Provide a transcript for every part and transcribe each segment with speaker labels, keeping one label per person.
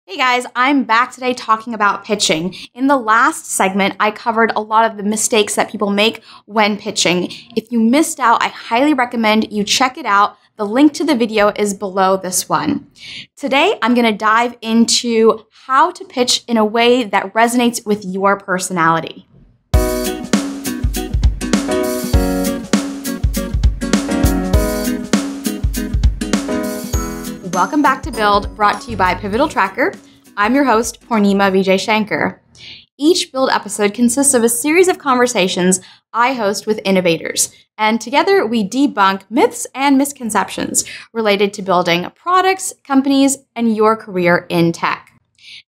Speaker 1: Hey guys, I'm back today talking about pitching. In the last segment, I covered a lot of the mistakes that people make when pitching. If you missed out, I highly recommend you check it out. The link to the video is below this one. Today, I'm going to dive into how to pitch in a way that resonates with your personality. Welcome back to Build, brought to you by Pivotal Tracker. I'm your host, Purnima Vijay Shankar. Each Build episode consists of a series of conversations I host with innovators, and together we debunk myths and misconceptions related to building products, companies, and your career in tech.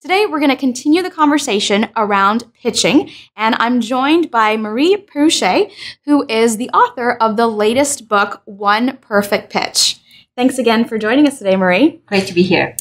Speaker 1: Today, we're going to continue the conversation around pitching, and I'm joined by Marie Perruchet, who is the author of the latest book, One Perfect Pitch. Thanks again for joining us today, Marie.
Speaker 2: Great to be here.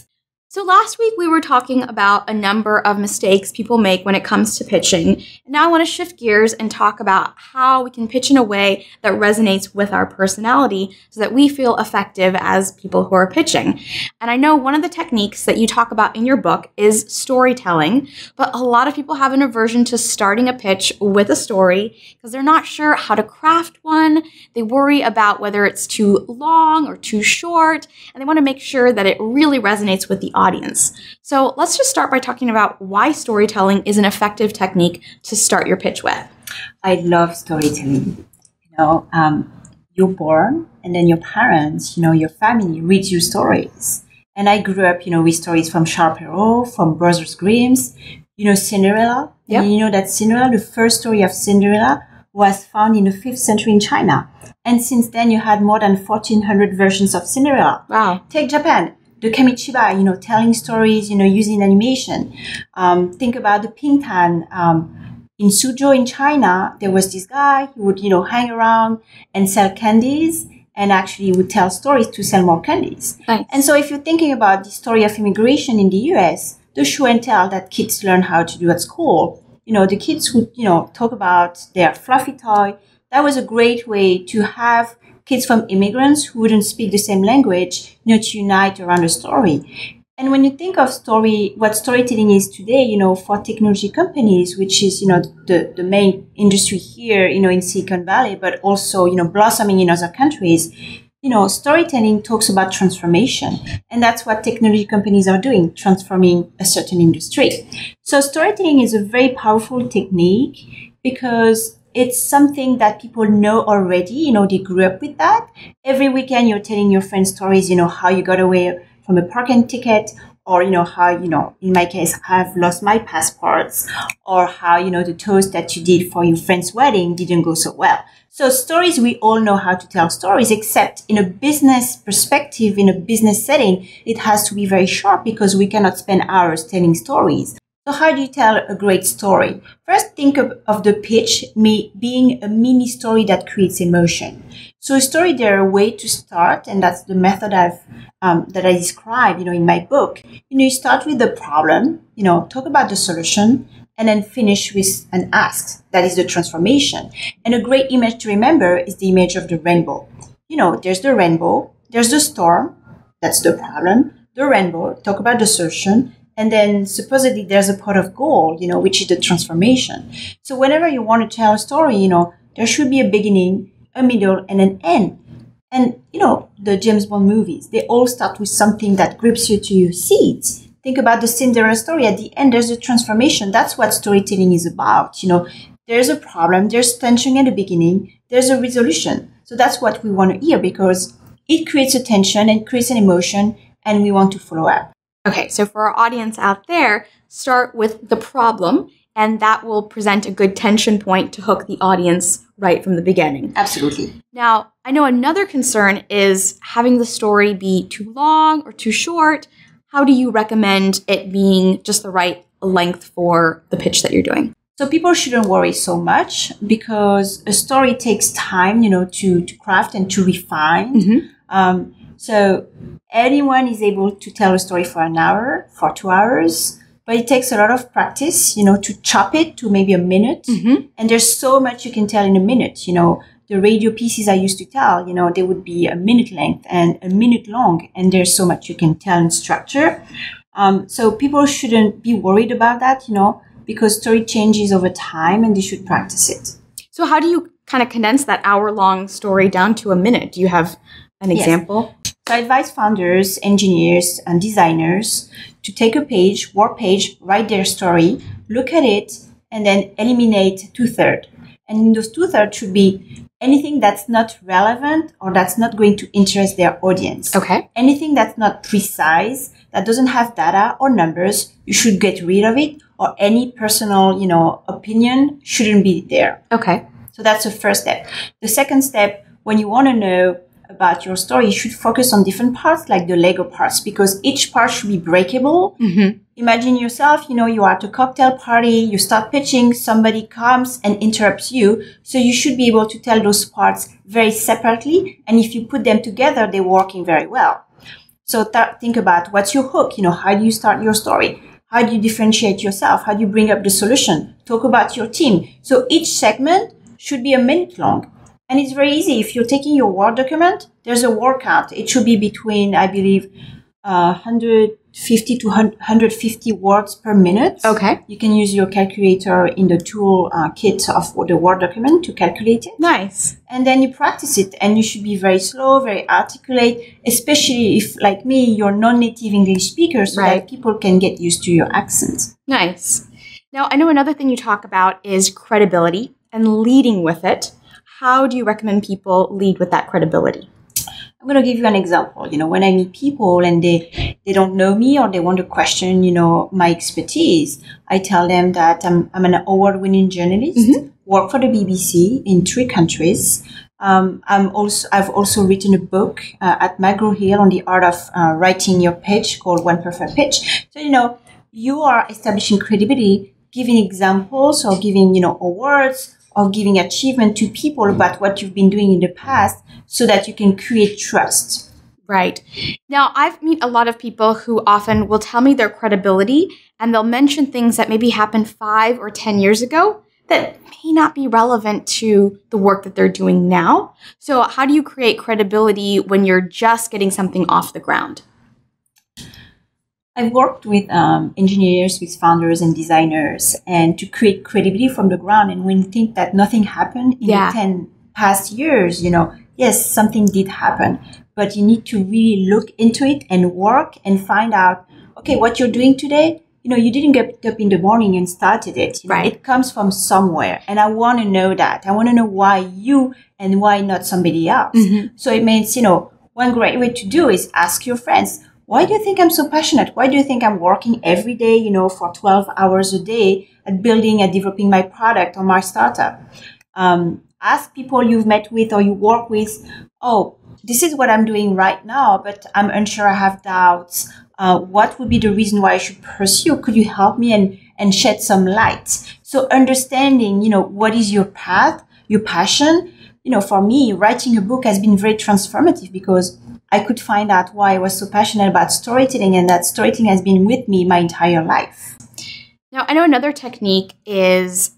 Speaker 1: So last week we were talking about a number of mistakes people make when it comes to pitching. And now I want to shift gears and talk about how we can pitch in a way that resonates with our personality so that we feel effective as people who are pitching. And I know one of the techniques that you talk about in your book is storytelling, but a lot of people have an aversion to starting a pitch with a story because they're not sure how to craft one. They worry about whether it's too long or too short, and they want to make sure that it really resonates with the audience. So let's just start by talking about why storytelling is an effective technique to start your pitch with.
Speaker 2: I love storytelling. You're born, and then your parents, your family reads you stories. And I grew up, with stories from Charles Perrault, from Brothers Grimm's, Cinderella.
Speaker 1: Yep.
Speaker 2: And you know that Cinderella, the first story of Cinderella, was found in the 5th century in China. And since then, you had more than 1,400 versions of Cinderella.
Speaker 1: Wow.
Speaker 2: Take Japan. The Kamishiba, telling stories, using animation. Think about the Pingtan. In Suzhou in China, there was this guy who would, hang around and sell candies and actually would tell stories to sell more candies.
Speaker 1: Nice.
Speaker 2: And so if you're thinking about the story of immigration in the US, the show and tell that kids learn how to do at school, the kids would, talk about their fluffy toy. That was a great way to have kids from immigrants who wouldn't speak the same language, to unite around a story. And when you think of what storytelling is today, for technology companies, which is, the main industry here, in Silicon Valley, but also, blossoming in other countries, storytelling talks about transformation. And that's what technology companies are doing, transforming a certain industry. So storytelling is a very powerful technique because it's something that people know already. They grew up with that. Every weekend, you're telling your friends stories, how you got away from a parking ticket, or, how, in my case, I've lost my passports, or how, the toast that you did for your friend's wedding didn't go so well. So stories, we all know how to tell stories, except in a business perspective, in a business setting, it has to be very sharp because we cannot spend hours telling stories. So how do you tell a great story? First, think of the pitch being a mini story that creates emotion. So a story, there are a way to start, and that's the method that I describe, in my book. You start with the problem, talk about the solution, and then finish with an ask. That is the transformation. And a great image to remember is the image of the rainbow. There's the rainbow, there's the storm, that's the problem, the rainbow, talk about the solution, and then supposedly there's a pot of gold, which is the transformation. So whenever you want to tell a story, there should be a beginning, a middle, and an end. And, the James Bond movies, they all start with something that grips you to your seats. Think about the Cinderella story. At the end, there's a transformation. That's what storytelling is about. There's a problem, there's tension at the beginning, there's a resolution. So that's what we want to hear because it creates a tension and creates an emotion, and we want to follow up.
Speaker 1: Okay, so for our audience out there, start with the problem, and that will present a good tension point to hook the audience right from the beginning.
Speaker 2: Absolutely.
Speaker 1: Now, I know another concern is having the story be too long or too short. How do you recommend it being just the right length for the pitch that you're doing?
Speaker 2: So people shouldn't worry so much because a story takes time, to craft and to refine. Mm-hmm. So anyone is able to tell a story for an hour, for 2 hours, but it takes a lot of practice, to chop it to maybe a minute. Mm-hmm. And there's so much you can tell in a minute. The radio pieces I used to tell, they would be a minute length and a minute long. And there's so much you can tell in structure. So people shouldn't be worried about that, because story changes over time and they should practice it.
Speaker 1: So how do you kind of condense that hour-long story down to a minute? Do you have an example?
Speaker 2: Yes. So I advise founders, engineers, and designers to take a page, Word page, write their story, look at it, and then eliminate 2/3. And in those 2/3 should be anything that's not relevant or that's not going to interest their audience.
Speaker 1: Okay.
Speaker 2: Anything that's not precise, that doesn't have data or numbers, you should get rid of it, or any personal, opinion shouldn't be there.
Speaker 1: Okay.
Speaker 2: So that's the first step. The second step, when you want to know about your story, you should focus on different parts, like the Lego parts, because each part should be breakable.
Speaker 1: Mm-hmm.
Speaker 2: Imagine yourself, you are at a cocktail party, you start pitching, somebody comes and interrupts you. So you should be able to tell those parts very separately. And if you put them together, they're working very well. So think about what's your hook? How do you start your story? How do you differentiate yourself? How do you bring up the solution? Talk about your team. So each segment should be a minute long. And it's very easy. If you're taking your Word document, there's a word count. It should be between, I believe, 150 to 150 words per minute.
Speaker 1: Okay.
Speaker 2: You can use your calculator in the tool kit of the Word document to calculate it.
Speaker 1: Nice. And
Speaker 2: then you practice it, and you should be very slow, very articulate, especially if, like me, you're non-native English speaker, so
Speaker 1: right.
Speaker 2: that people can get used to your accent.
Speaker 1: Nice. Now, I know another thing you talk about is credibility and leading with it. How do you recommend people lead with that credibility?
Speaker 2: I'm going to give you an example. When I meet people and they don't know me or they want to question, my expertise, I tell them that I'm an award-winning journalist, work for the BBC in 3 countries. I've also written a book at McGraw-Hill on the art of writing your pitch called One Perfect Pitch. So, you are establishing credibility, giving examples or giving, awards or giving achievement to people about what you've been doing in the past so that you can create trust.
Speaker 1: Right. Now, I've met a lot of people who often will tell me their credibility and they'll mention things that maybe happened 5 or 10 years ago that may not be relevant to the work that they're doing now. So how do you create credibility when you're just getting something off the ground?
Speaker 2: I've worked with engineers, with founders and designers, and to create credibility from the ground. And when you think that nothing happened in the 10 past years, yes, something did happen, but you need to really look into it and work and find out, okay, what you're doing today, you didn't get up in the morning and started it.
Speaker 1: Right.
Speaker 2: It comes from somewhere. And I want to know that. I want to know why you and why not somebody else. Mm-hmm. So it means, one great way to do is ask your friends, why do you think I'm so passionate? Why do you think I'm working every day, for 12 hours a day at building and developing my product or my startup? Ask people you've met with or you work with, oh, this is what I'm doing right now, but I'm unsure, I have doubts. What would be the reason why I should pursue? Could you help me and shed some light? So understanding, what is your path, your passion? For me, writing a book has been very transformative because I could find out why I was so passionate about storytelling, and that storytelling has been with me my entire life.
Speaker 1: Now, I know another technique is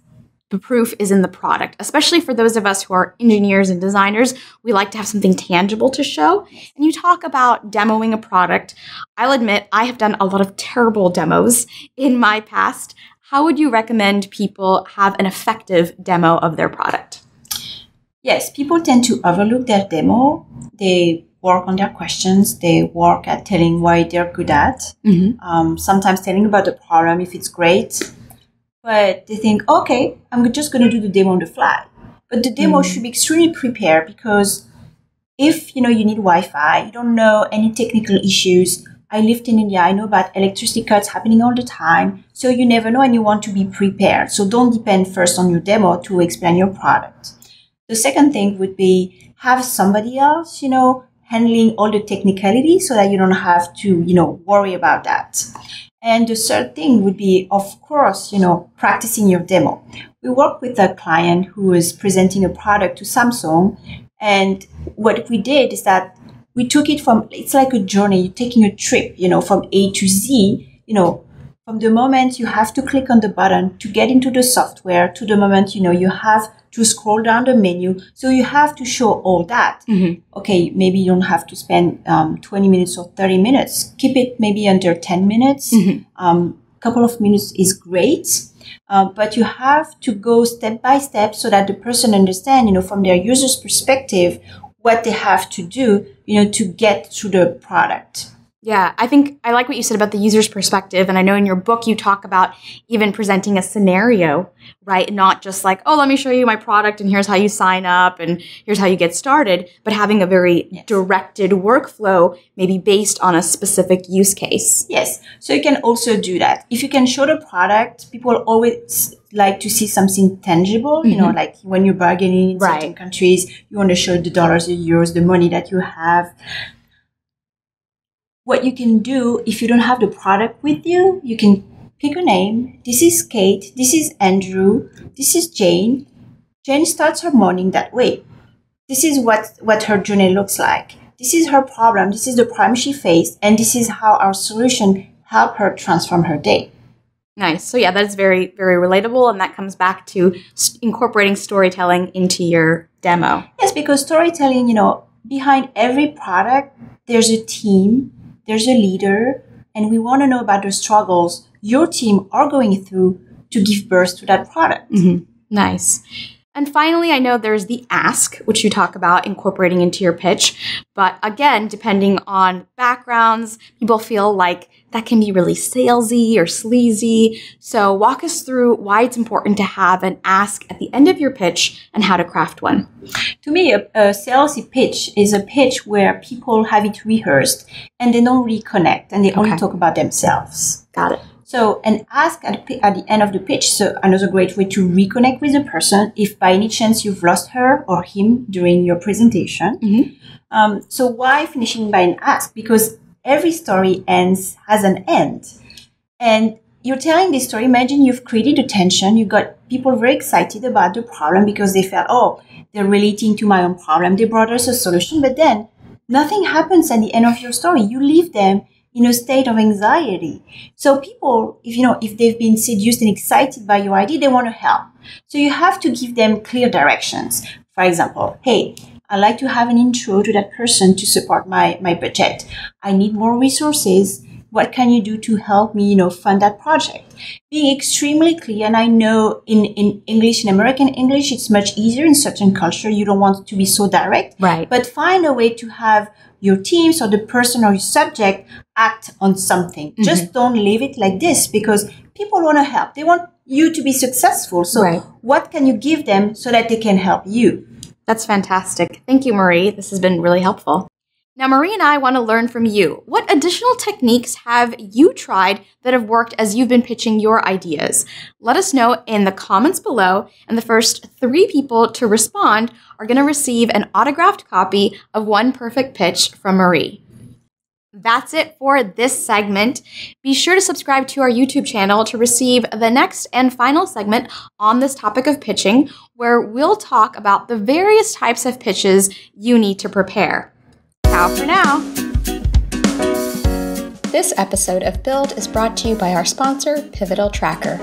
Speaker 1: the proof is in the product, especially for those of us who are engineers and designers. We like to have something tangible to show. And you talk about demoing a product. I'll admit I have done a lot of terrible demos in my past. How would you recommend people have an effective demo of their product?
Speaker 2: Yes, people tend to overlook their demo. They work on their questions. They work at telling why they're good at. Mm-hmm. Sometimes telling about the problem if it's great. But they think, okay, I'm just going to do the demo on the fly. But the demo should be extremely prepared because if, you need Wi-Fi, you don't know any technical issues. I lived in India. I know about electricity cuts happening all the time. So you never know and you want to be prepared. So don't depend first on your demo to explain your product. The second thing would be have somebody else, handling all the technicality so that you don't have to, worry about that. And the third thing would be, of course, practicing your demo. We worked with a client who was presenting a product to Samsung. And what we did is that we took it it's like a journey, you're taking a trip, from A to Z, from from the moment you have to click on the button to get into the software to the moment, you have to scroll down the menu. So you have to show all that. Okay, maybe you don't have to spend 20 minutes or 30 minutes. Keep it maybe under 10 minutes. Couple of minutes is great. But you have to go step by step so that the person understands, from their user's perspective, what they have to do, to get to the product.
Speaker 1: Yeah, I think I like what you said about the user's perspective. And I know in your book, you talk about even presenting a scenario, right? Not just like, oh, let me show you my product and here's how you sign up and here's how you get started, but having a very directed workflow, maybe based on a specific use case.
Speaker 2: Yes. So you can also do that. If you can show the product, people always like to see something tangible, like when you're bargaining in certain countries, you want to show the dollars, the euros, the money that you have. What you can do, if you don't have the product with you, you can pick a name. This is Kate. This is Andrew. This is Jane. Jane starts her morning that way. This is what her journey looks like. This is her problem. This is the problem she faced. And this is how our solution helped her transform her day.
Speaker 1: Nice. So yeah, that's very, very relatable. And that comes back to incorporating storytelling into your demo.
Speaker 2: Yes, because storytelling, behind every product, there's a team. There's a leader, and we want to know about the struggles your team are going through to give birth to that product.
Speaker 1: Nice. And finally, I know there's the ask, which you talk about incorporating into your pitch. But again, depending on backgrounds, people feel like that can be really salesy or sleazy. So walk us through why it's important to have an ask at the end of your pitch and how to craft one.
Speaker 2: To me, a salesy pitch is a pitch where people have it rehearsed and they don't really connect and they only talk about themselves.
Speaker 1: Got it.
Speaker 2: So an ask at the end of the pitch, so another great way to reconnect with the person if by any chance you've lost her or him during your presentation. So why finishing by an ask? Because every story has an end. And you're telling this story. Imagine you've created attention. You got people very excited about the problem because they felt, oh, they're relating to my own problem. They brought us a solution. But then nothing happens at the end of your story. You leave them in a state of anxiety. So people, if they've been seduced and excited by your idea, they want to help. So you have to give them clear directions. For example, hey, I'd like to have an intro to that person to support my budget. I need more resources. What can you do to help me, fund that project? Being extremely clear. And I know in English, in American English, it's much easier in certain culture. You don't want to be so direct.
Speaker 1: Right.
Speaker 2: But find a way to have your teams or the person or your subject act on something. Just don't leave it like this because people want to help. They want you to be successful. So what can you give them so that they can help you?
Speaker 1: That's fantastic. Thank you, Marie. This has been really helpful. Now, Marie and I want to learn from you. What additional techniques have you tried that have worked as you've been pitching your ideas? Let us know in the comments below, and the first 3 people to respond are going to receive an autographed copy of One Perfect Pitch from Marie. That's it for this segment. Be sure to subscribe to our YouTube channel to receive the next and final segment on this topic of pitching, where we'll talk about the various types of pitches you need to prepare. Ciao for now. This episode of Build is brought to you by our sponsor, Pivotal Tracker.